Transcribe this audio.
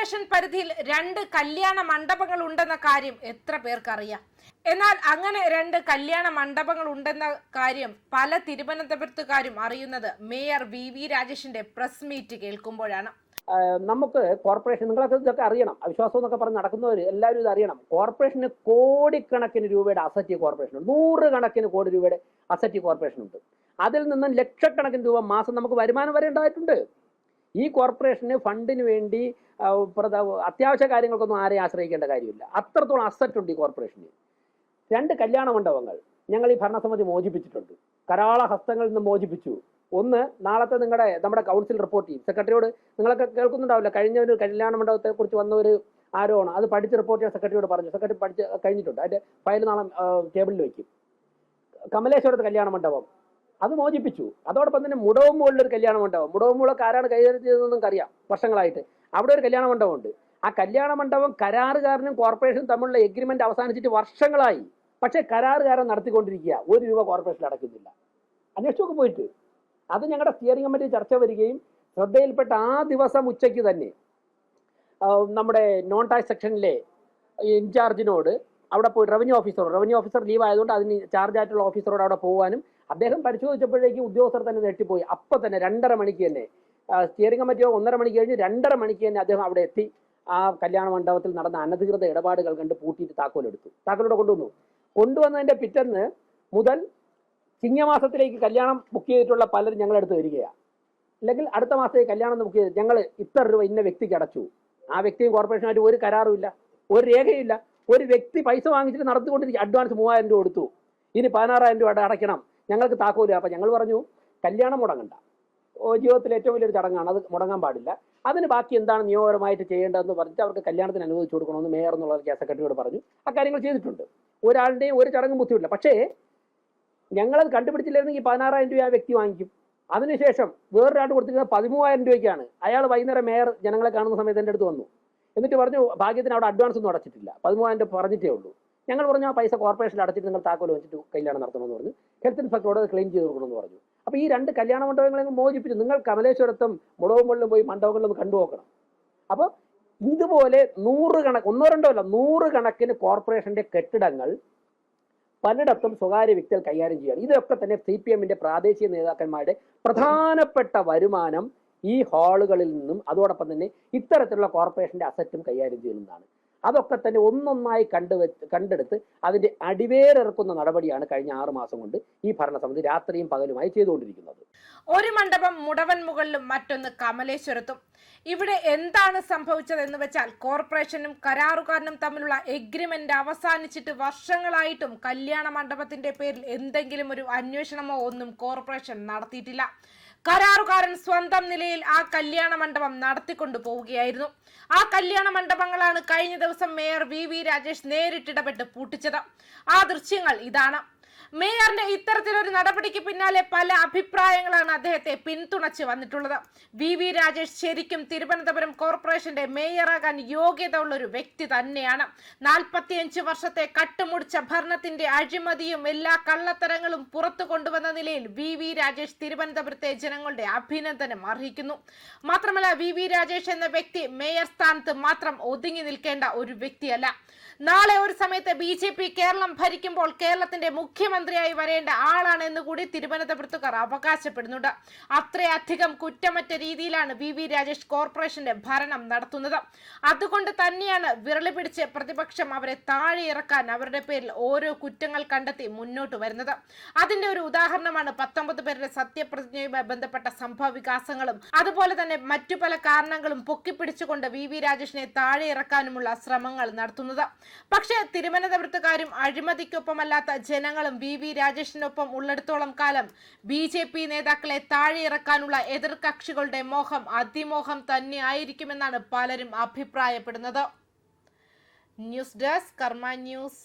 Corporation പരിധിയിൽ 2 കല്യാണ മണ്ഡപങ്ങൾ ഉണ്ടെന്ന കാര്യം എത്ര പേർക്കറിയാം? എന്നാൽ അങ്ങനെ 2 കല്യാണ മണ്ഡപങ്ങൾ ഉണ്ടെന്ന കാര്യം പല തിരുവനന്തപുരത്തുകാരും അറിയുന്നത് മേയർ വി രാജേഷിന്റെ പ്രസ് മീറ്റ് കേൾക്കുമ്പോഴാണ്. നമുക്ക് കോർപ്പറേഷൻ, നിങ്ങളൊക്കെ ഇതൊക്കെ അറിയണം, അവിശ്വാസം എന്നൊക്കെ പറഞ്ഞ് നടക്കുന്നവർ എല്ലാവരും ഇത് അറിയണം. കോർപ്പറേഷന് കോടിക്കണക്കിന് രൂപയുടെ അസറ്റ് കോർപ്പറേഷൻ ഉണ്ട്, 100 കണക്കിന് കോടി രൂപയുടെ അസറ്റ് കോർപ്പറേഷൻ ഉണ്ട്. അതിൽ നിന്നും ലക്ഷക്കണക്കിന് രൂപ മാസം നമുക്ക് വരുമാനം വരെ ഉണ്ടായിട്ടുണ്ട്. ഈ കോർപ്പറേഷന് ഫണ്ടിന് വേണ്ടി അത്യാവശ്യ കാര്യങ്ങൾക്കൊന്നും ആരെയും ആശ്രയിക്കേണ്ട കാര്യമില്ല. അത്രത്തോളം അസറ്റ് ഉണ്ട് ഈ കോർപ്പറേഷന്. 2 കല്യാണ മണ്ഡപങ്ങൾ ഞങ്ങൾ ഈ ഭരണസമിതി മോചിപ്പിച്ചിട്ടുണ്ട്, കരാള ഹസ്തങ്ങളിൽ നിന്ന് മോചിപ്പിച്ചു. ഒന്ന്, നാളത്തെ നമ്മുടെ കൗൺസിൽ റിപ്പോർട്ട് ചെയ്യും. സെക്രട്ടറിയോട് നിങ്ങളൊക്കെ കേൾക്കുന്നുണ്ടാവില്ല, കഴിഞ്ഞ ഒരു കല്യാണ മണ്ഡപത്തെ കുറിച്ച് വന്ന ഒരു ആരോപണം, അത് പഠിച്ച് റിപ്പോർട്ട് ചെയ്യാൻ സെക്രട്ടറിയോട് പറഞ്ഞു. സെക്രട്ടറി പഠിച്ച് കഴിഞ്ഞിട്ടുണ്ട്, അതിന്റെ ഫയൽ നാളെ ടേബിളിൽ വയ്ക്കും. കമലേശ്വരത്ത് കല്യാണ മണ്ഡപം അത് മോചിപ്പിച്ചു. അതോടൊപ്പം തന്നെ മുടവമ്പൂളിലൊരു കല്യാണ മണ്ഡപം, മുടവമ്പൂളൊക്കെ ആരാണ് കൈകാര്യം ചെയ്തതെന്ന് നമുക്കറിയാം, വർഷങ്ങളായിട്ട് അവിടെ ഒരു കല്യാണ മണ്ഡപമുണ്ട്. ആ കല്യാണ മണ്ഡപം കരാറുകാരനും കോർപ്പറേഷനും തമ്മിലുള്ള എഗ്രിമെന്റ് അവസാനിച്ചിട്ട് വർഷങ്ങളായി. പക്ഷേ കരാറുകാരൻ നടത്തിക്കൊണ്ടിരിക്കുക, 1 രൂപ കോർപ്പറേഷൻ അടയ്ക്കുന്നില്ല. അന്വേഷിച്ചൊക്കെ പോയിട്ട് അത് ഞങ്ങളുടെ സ്റ്റിയറിംഗ് കമ്മിറ്റി ചർച്ച വരികയും ശ്രദ്ധയിൽപ്പെട്ട ആ ദിവസം ഉച്ചയ്ക്ക് തന്നെ നമ്മുടെ നോൺ ടാക്സ് സെക്ഷനിലെ ഇൻചാർജിനോട് അവിടെ പോയി റവന്യൂ ഓഫീസർ ലീവ് ആയതുകൊണ്ട് അതിന് ചാർജ് ആയിട്ടുള്ള ഓഫീസറോട് അവിടെ പോകാനും, അദ്ദേഹം പരിശോധിച്ചപ്പോഴേക്കും ഉദ്യോഗസ്ഥർ തന്നെ നെട്ടിപ്പോയി. അപ്പം തന്നെ 2:30 മണിക്ക് തന്നെ സ്റ്റിയറിംഗ് കമ്മിറ്റിയോ 1:30 മണിക്ക് കഴിഞ്ഞ് 2:30 മണിക്ക് തന്നെ അദ്ദേഹം അവിടെ എത്തി. ആ കല്യാണ മണ്ഡപത്തിൽ നടന്ന അനധികൃത ഇടപാടുകൾ കണ്ട് പൂട്ടിയിട്ട് താക്കോലോടെ കൊണ്ടുവന്നതിന്റെ പിറ്റേന്ന് മുതൽ ചിങ്ങമാസത്തിലേക്ക് കല്യാണം ബുക്ക് ചെയ്തിട്ടുള്ള പലരും ഞങ്ങളെടുത്ത് വരികയാണ്. അല്ലെങ്കിൽ അടുത്ത മാസത്തേക്ക് കല്യാണം ബുക്ക് ചെയ്ത് ഞങ്ങൾ ഇത്ര രൂപ ഇന്ന വ്യക്തിക്ക് അടച്ചു. ആ വ്യക്തിയും കോർപ്പറേഷനായിട്ട് ഒരു കരാറും ഇല്ല, ഒരു രേഖയില്ല. ഒരു വ്യക്തി പൈസ വാങ്ങിച്ചിട്ട് നടത്തിക്കൊണ്ടിരിക്കുക, അഡ്വാൻസ് 3000 രൂപ കൊടുത്തു, ഇനി 16,000 രൂപ അടയ്ക്കണം, ഞങ്ങൾക്ക് താക്കോല്. അപ്പം ഞങ്ങൾ പറഞ്ഞു, കല്യാണം മുടങ്ങണ്ട, ജീവിതത്തിലെ ഏറ്റവും വലിയൊരു ചടങ്ങാണ്, അത് മുടങ്ങാൻ പാടില്ല. അതിന് ബാക്കി എന്താണ് നിയമപരമായിട്ട് ചെയ്യേണ്ടതെന്ന് പറഞ്ഞിട്ട് അവർക്ക് കല്യാണത്തിന് അനുവദിച്ചു കൊടുക്കണമെന്ന് മേയർ എന്നുള്ള സെക്രട്ടറിയോട് പറഞ്ഞു. ആ കാര്യങ്ങൾ ചെയ്തിട്ടുണ്ട്. ഒരാളുടെയും ഒരു ചടങ്ങും ബുദ്ധിമില്ല. പക്ഷേ ഞങ്ങളത് കണ്ടുപിടിച്ചില്ലായിരുന്നെങ്കിൽ 16,000 രൂപ ആ വ്യക്തി വാങ്ങിക്കും. അതിനുശേഷം വേറൊരാൾ കൊടുത്തിരിക്കുന്നത് 13,000 രൂപയ്ക്കാണ്. അയാൾ വൈകുന്നേരം മേയർ ജനങ്ങളെ കാണുന്ന സമയത്ത് എൻ്റെ അടുത്ത് വന്നു, എന്നിട്ട് പറഞ്ഞു ഭാഗ്യത്തിന് അവിടെ അഡ്വാൻസ് ഒന്നും അടച്ചിട്ടില്ല, 13,000 രൂപ പറഞ്ഞിട്ടേ ഉള്ളൂ. ഞങ്ങൾ പറഞ്ഞു ആ പൈസ കോർപ്പറേഷനിൽ അടച്ചിട്ട് നിങ്ങൾ താക്കോൽ വെച്ചിട്ട് കല്യാണം നടത്തണമെന്ന് പറഞ്ഞു. ഹെൽത്ത് ഇൻസ്പെക്ടറോട് ക്ലെയിം ചെയ്ത് കൊടുക്കണമെന്ന് പറഞ്ഞു. അപ്പോൾ ഈ 2 കല്യാണ മണ്ഡപങ്ങളെ മോചിപ്പിച്ചു. നിങ്ങൾ കമലേശ്വരത്തും മുടവമ്പള്ളിലും പോയി മണ്ഡപങ്ങളിലും കണ്ടു നോക്കണം. അപ്പോൾ ഇതുപോലെ 100 കണക്കിന് കോർപ്പറേഷന്റെ കെട്ടിടങ്ങൾ പലയിടത്തും സ്വകാര്യ വ്യക്തികൾ കൈകാര്യം ചെയ്യുകയാണ്. ഇതൊക്കെ തന്നെ CPM-ന്റെ പ്രാദേശിക നേതാക്കന്മാരുടെ പ്രധാനപ്പെട്ട വരുമാനം ഈ ഹാളുകളിൽ നിന്നും അതോടൊപ്പം തന്നെ ഇത്തരത്തിലുള്ള കോർപ്പറേഷന്റെ അസറ്റും കൈകാര്യം ചെയ്യുന്നതാണ്. അതൊക്കെ തന്നെ ഒന്നൊന്നായി കണ്ടെടുത്ത് അതിന്റെ അടിവേറിറക്കുന്ന നടപടിയാണ് കഴിഞ്ഞ 6 മാസം കൊണ്ട് ഈ ഭരണസമിതി രാത്രിയും പകലുമായി ചെയ്തുകൊണ്ടിരിക്കുന്നത്. ഒരു മണ്ഡപം മുടവൻമുകളിലും മറ്റൊന്ന് കമലേശ്വരത്തും. ഇവിടെ എന്താണ് സംഭവിച്ചതെന്ന് വെച്ചാൽ കോർപ്പറേഷനും കരാറുകാരനും തമ്മിലുള്ള എഗ്രിമെന്റ് അവസാനിച്ചിട്ട് വർഷങ്ങളായിട്ടും കല്യാണ മണ്ഡപത്തിന്റെ പേരിൽ എന്തെങ്കിലും ഒരു അന്വേഷണമോ ഒന്നും കോർപ്പറേഷൻ നടത്തിയിട്ടില്ല. കരാറുകാരൻ സ്വന്തം നിലയിൽ ആ കല്യാണ മണ്ഡപം നടത്തിക്കൊണ്ടു പോവുകയായിരുന്നു. ആ കല്യാണ മണ്ഡപങ്ങളാണ് കഴിഞ്ഞ ദിവസം മേയർ വി രാജേഷ് നേരിട്ടിടപെട്ട് പൂട്ടിച്ചത്. ആ ദൃശ്യങ്ങൾ ഇതാണ്. മേയറിന്റെ ഇത്തരത്തിലൊരു നടപടിക്ക് പിന്നാലെ പല അഭിപ്രായങ്ങളാണ് അദ്ദേഹത്തെ പിന്തുണച്ച് വന്നിട്ടുള്ളത്. വി രാജേഷ് ശരിക്കും തിരുവനന്തപുരം കോർപ്പറേഷന്റെ മേയറാകാൻ യോഗ്യത ഉള്ള ഒരു വ്യക്തി തന്നെയാണ്. 45 വർഷത്തെ കട്ടുമുടിച്ച ഭരണത്തിന്റെ അഴിമതിയും എല്ലാ കള്ളത്തരങ്ങളും പുറത്തു കൊണ്ടുവന്ന നിലയിൽ വി രാജേഷ് തിരുവനന്തപുരത്തെ ജനങ്ങളുടെ അഭിനന്ദനം അർഹിക്കുന്നു. മാത്രമല്ല വി രാജേഷ് എന്ന വ്യക്തി മേയർ സ്ഥാനത്ത് മാത്രം ഒതുങ്ങി നിൽക്കേണ്ട ഒരു വ്യക്തിയല്ല. നാളെ ഒരു സമയത്ത് BJP കേരളം ഭരിക്കുമ്പോൾ കേരളത്തിന്റെ മുഖ്യമന്ത്രിയായി വരേണ്ട ആളാണ് എന്ന് കൂടി തിരുവനന്തപുരത്തുകാർ അവകാശപ്പെടുന്നുണ്ട്. അത്രയധികം കുറ്റമറ്റ രീതിയിലാണ് വി രാജേഷ് കോർപ്പറേഷന്റെ ഭരണം നടത്തുന്നത്. അതുകൊണ്ട് തന്നെയാണ് വിരളി പിടിച്ച് പ്രതിപക്ഷം അവരെ താഴെ ഇറക്കാൻ അവരുടെ പേരിൽ ഓരോ കുറ്റങ്ങൾ കണ്ടെത്തി മുന്നോട്ട് വരുന്നത്. അതിന്റെ ഒരു ഉദാഹരണമാണ് 19 പേരുടെ സത്യപ്രതിജ്ഞയുമായി ബന്ധപ്പെട്ട സംഭവ വികാസങ്ങളും അതുപോലെ തന്നെ മറ്റു പല കാരണങ്ങളും പൊക്കിപ്പിടിച്ചുകൊണ്ട് വി രാജേഷിനെ താഴെ ഇറക്കാനുമുള്ള ശ്രമങ്ങൾ നടത്തുന്നത്. പക്ഷേ തിരുവനന്തപുരത്തുകാരും അഴിമതിക്കൊപ്പമല്ലാത്ത ജനങ്ങളും വി രാജേഷിനൊപ്പം ഉള്ളിടത്തോളം കാലം BJP നേതാക്കളെ താഴെ ഇറക്കാനുള്ള എതിർകക്ഷികളുടെ മോഹം അതിമോഹം തന്നെ ആയിരിക്കുമെന്നാണ് പലരും അഭിപ്രായപ്പെടുന്നത്. ന്യൂസ് ഡെസ്ക് കർമ്മ ന്യൂസ്.